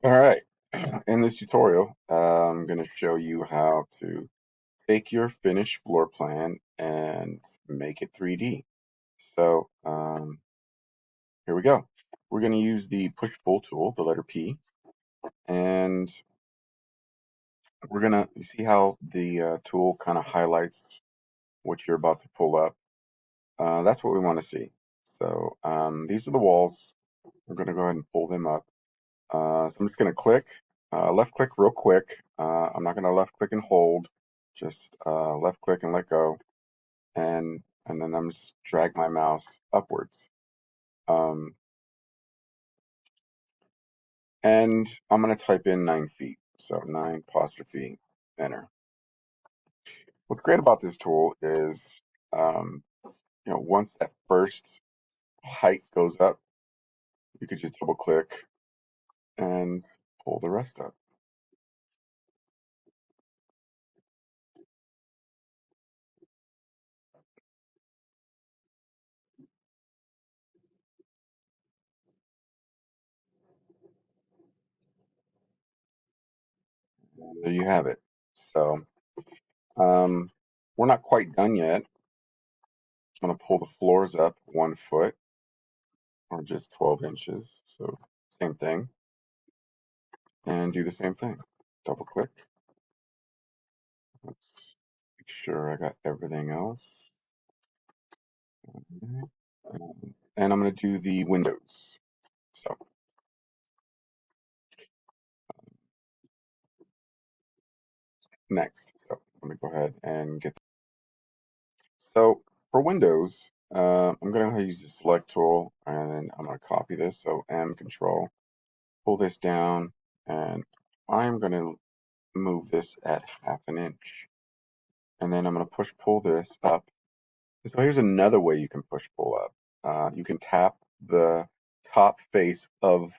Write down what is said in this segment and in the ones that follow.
All right, in this tutorial, I'm going to show you how to take your finished floor plan and make it 3D. So here we go. We're going to use the push-pull tool, the letter P, and we're going to see how the tool kind of highlights what you're about to pull up. That's what we want to see. So these are the walls. We're going to go ahead and pull them up. So I'm just going to left click real quick. I'm not going to left click and hold, just left click and let go. And then I'm just drag my mouse upwards. Um, and I'm going to type in 9 feet. So 9 apostrophe enter. What's great about this tool is, um, once that first height goes up, you could just double click and pull the rest up. And there you have it. So um, we're not quite done yet. I'm going to pull the floors up 1 foot or just 12 inches. So same thing, and do the same thing. Double click. Let's make sure I got everything else. And I'm going to do the windows. So next, so let me go ahead and get. So for windows, I'm going to use the select tool, and then I'm going to copy this. So M control, pull this down, and I'm going to move this at 1/2 inch. And then I'm going to push pull this up. So here's another way you can push pull up. You can tap the top face of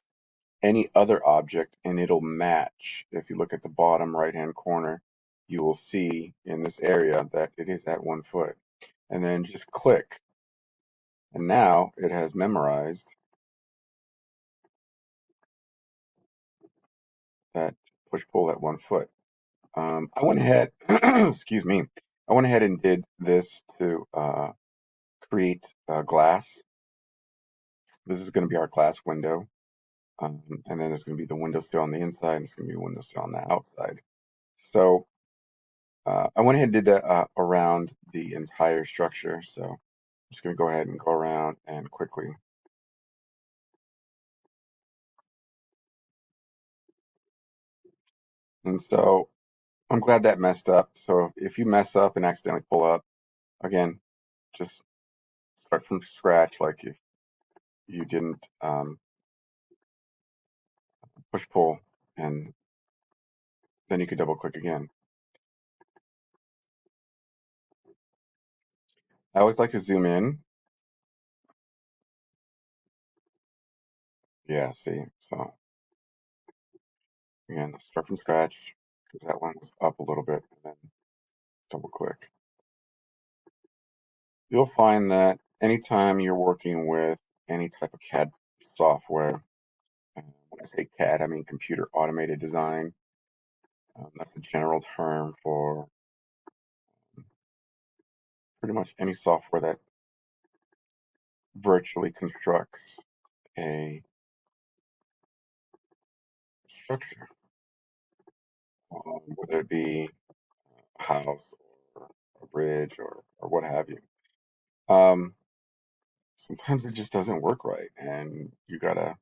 any other object and it'll match. If you look at the bottom right hand corner, you will see in this area that it is at 1 foot. And then just click. And now it has memorized that push pull at 1 foot. I went ahead, excuse me, I went ahead and did this to create glass. This is going to be our glass window. And then there's going to be the windowsill on the inside, and it's going to be a windowsill on the outside. So I went ahead and did that around the entire structure. So I'm just going to go ahead and go around and quickly. And so I'm glad that messed up. So if you mess up and accidentally pull up, again, just start from scratch like if you didn't push pull, and then you could double click again. I always like to zoom in. Yeah, see, so again, start from scratch because that one was up a little bit, and then double click. You'll find that anytime you're working with any type of CAD software, when I say CAD, I mean computer automated design. That's the general term for pretty much any software that virtually constructs a structure, whether it be a house or a bridge or what have you. Um, Sometimes it just doesn't work right, and you gotta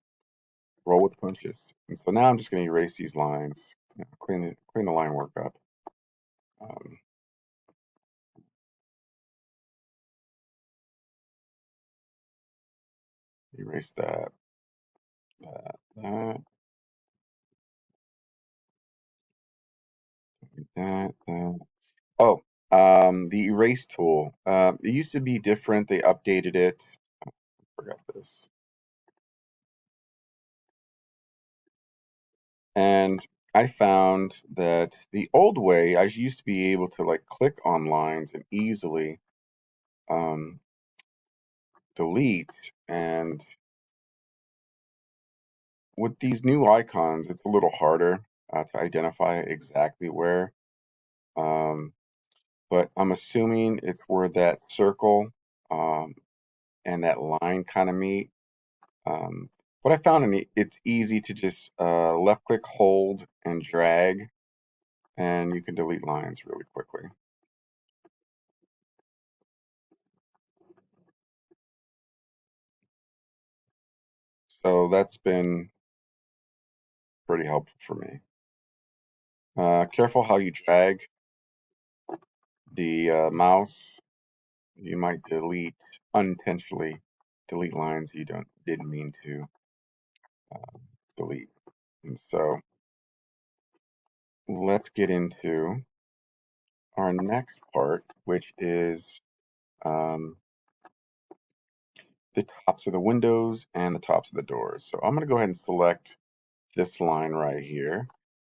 roll with the punches. And so now I'm just going to erase these lines, clean the line work up. Um, Erase that, that. Oh, the erase tool. It used to be different. They updated it. Forgot this. And I found that the old way, I used to be able to like click on lines and easily um, delete and with these new icons, it's a little harder to identify exactly where. Um, but I'm assuming it's where that circle um, and that line kind of meet. Um, what I found in it's easy to just left click, hold, and drag, and you can delete lines really quickly. So that's been pretty helpful for me. Careful how you drag the mouse. You might unintentionally delete lines you didn't mean to delete. And so let's get into our next part, which is um, the tops of the windows and the tops of the doors. So I'm going to go ahead and select this line right here.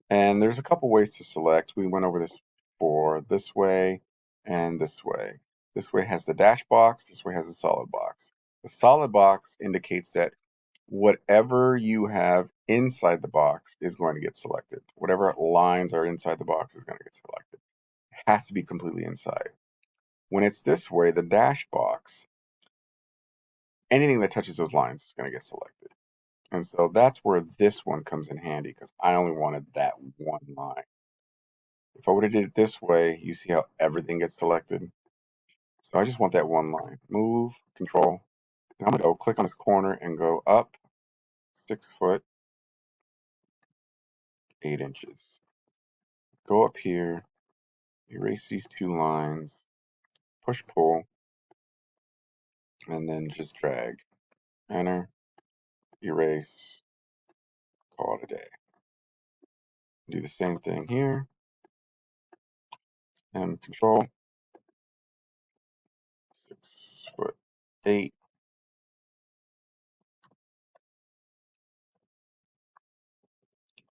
And there's a couple ways to select. We went over this before, this way and this way. This way has the dash box, this way has the solid box. The solid box indicates that whatever you have inside the box is going to get selected. Whatever lines are inside the box is going to get selected. It has to be completely inside. When it's this way, the dash box, anything that touches those lines is going to get selected. And so that's where this one comes in handy because I only wanted that one line. If I would have did it this way, you see how everything gets selected? So I just want that one line. Move, control. And I'm going to go click on this corner and go up 6 foot, 8 inches. Go up here, erase these two lines, push pull, and then just drag. Enter, erase, call it a day. Do the same thing here, and control, 6 foot, 8.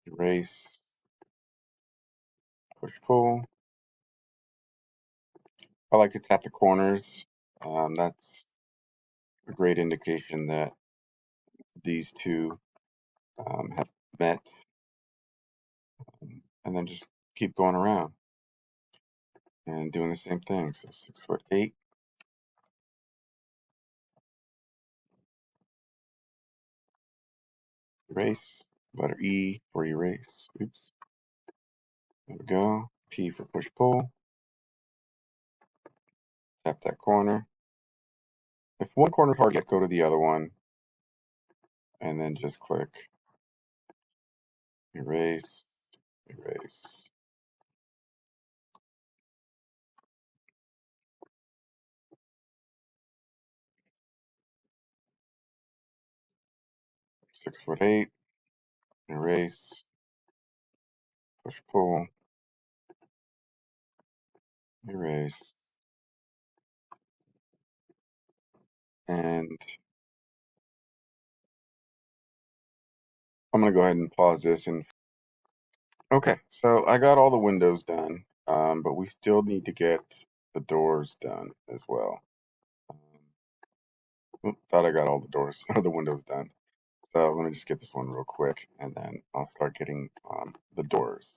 Erase, push pull. I like to tap the corners. That's a great indication that these two have met, and then just keep going around and doing the same thing. So 6 foot, 8. Erase, letter E for erase. Oops. There we go. P for push pull. Tap that corner. If one corner is hard to get, go to the other one and then just click erase, erase. Six foot, 8. Erase, push pull, erase. And I'm going to go ahead and pause this. And okay, so I got all the windows done, but we still need to get the doors done as well. Thought I got all the doors or the windows done. So let me just get this one real quick, and then I'll start getting the doors.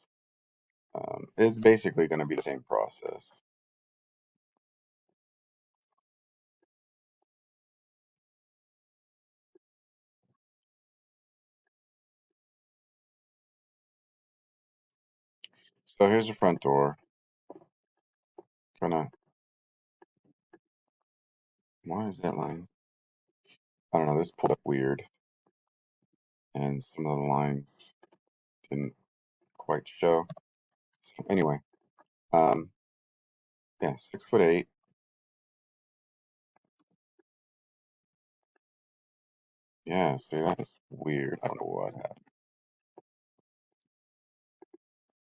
It's basically going to be the same process. So here's the front door. Why is that line? I don't know, this pulled up weird, and some of the lines didn't quite show. So anyway, yeah, 6 foot, 8. Yeah, see, that's weird. I don't know what happened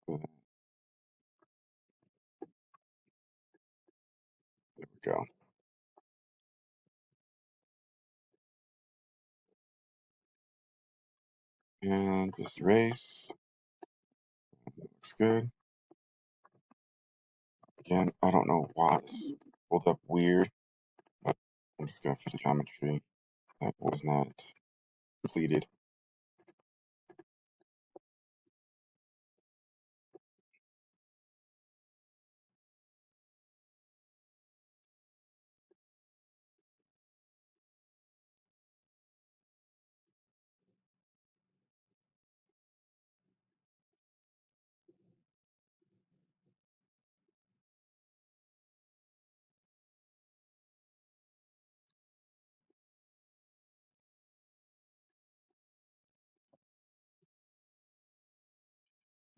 with that. There we go. And just erase. Looks good. Again, I don't know why this pulled up weird, but I'm just going to fix the geometry that was not completed.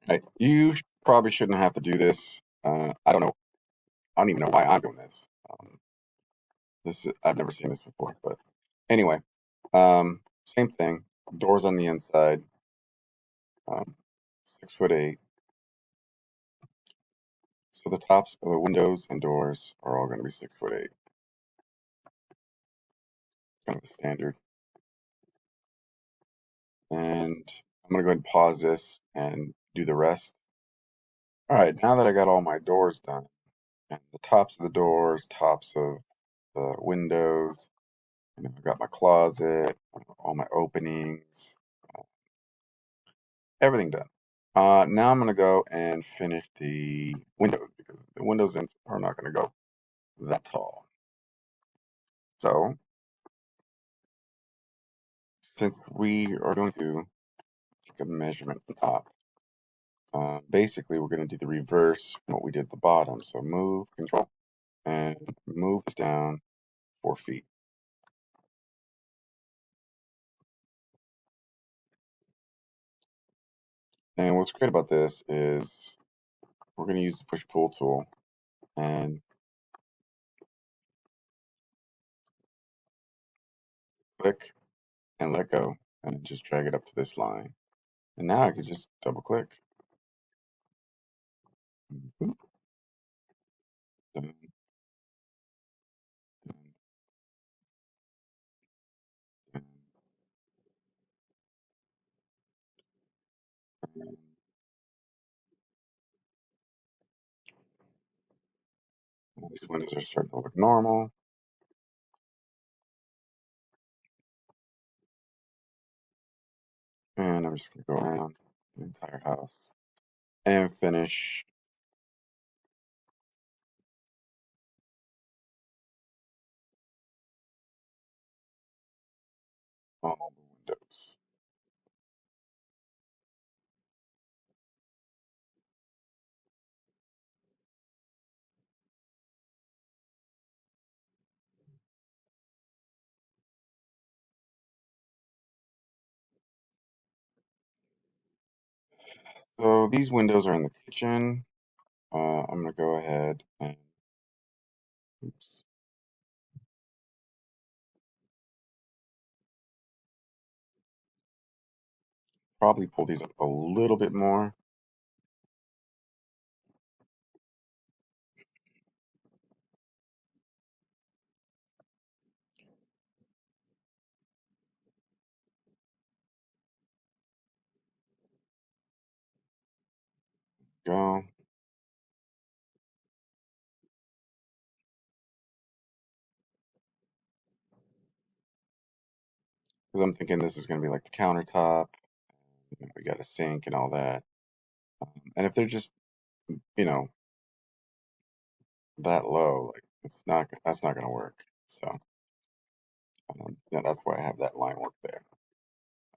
Right. You probably shouldn't have to do this. I don't know. I don't even know why I'm doing this. I've never seen this before, but anyway, same thing. Doors on the inside, um, 6'8". So the tops of the windows and doors are all going to be 6'8". Kind of the standard. And I'm going to go ahead and pause this and do the rest. All right, now that I got all my doors done, and the tops of the doors, tops of the windows, and I've got my closet, all my openings, everything done. Now I'm going to go and finish the windows because the windows are not going to go that tall. So since we are going to take a measurement at the top, basically we're going to do the reverse from what we did at the bottom. So move, control, and move down 4 feet. And what's great about this is we're going to use the push-pull tool and click and let go and just drag it up to this line. And now I can just double click. Boop, done, done, done, done. These windows are starting to look normal. And I'm just going to go around the entire house and finish all the windows. So these windows are in the kitchen. I'm going to go ahead and oops, probably pull these up a little bit more. Go. Because I'm thinking this is going to be like the countertop. We got a sink and all that. And if they're just, you know, that low, like that's not going to work. So yeah, that's why I have that line work there.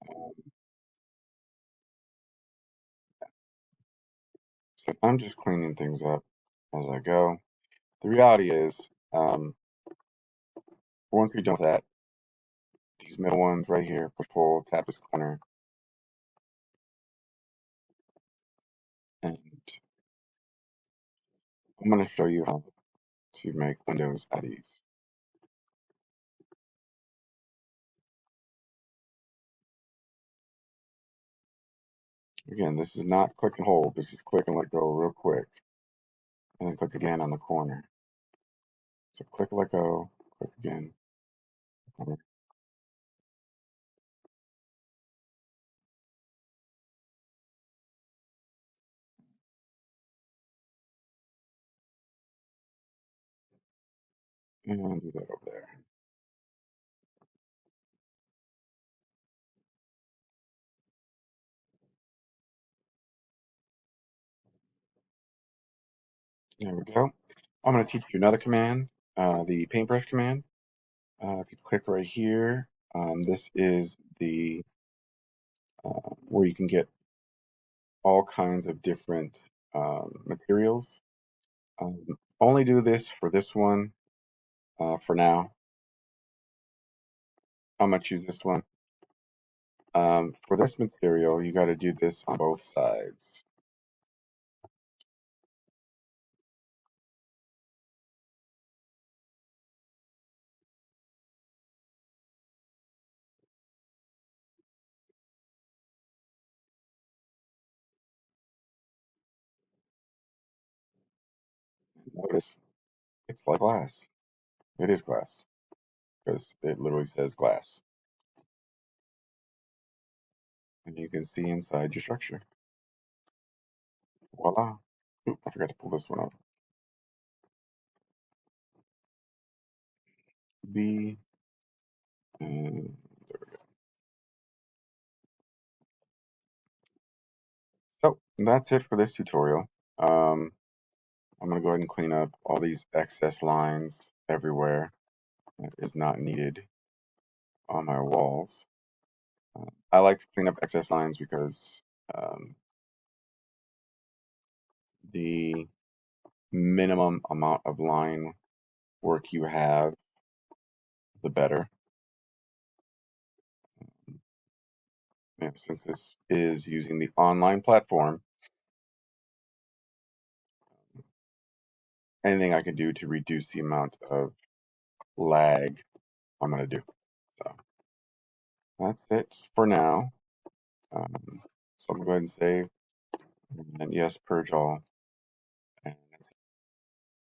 Um, so I'm just cleaning things up as I go. The reality is, um, once you're done with that, these middle ones right here, push pull, tap this corner, and I'm going to show you how to make windows at ease. Again, this is not click and hold. This is click and let go real quick, and then click again on the corner. So click, let go, click again, and do that over there. There we go. I'm going to teach you another command, the paintbrush command. If you click right here, this is the where you can get all kinds of different materials. Only do this for this one for now. I'm going to choose this one. For this material, you got to do this on both sides. Notice it's like glass. It is glass because it literally says glass. And you can see inside your structure. Voila. Oop, I forgot to pull this one out. B, and so that's it for this tutorial. I'm going to go ahead and clean up all these excess lines everywhere that is not needed on my walls. I like to clean up excess lines because um, the minimum amount of line work you have, the better. And since this is using the online platform, anything I can do to reduce the amount of lag, I'm going to do. So that's it for now. So I'm going to go ahead and save. And yes, purge all.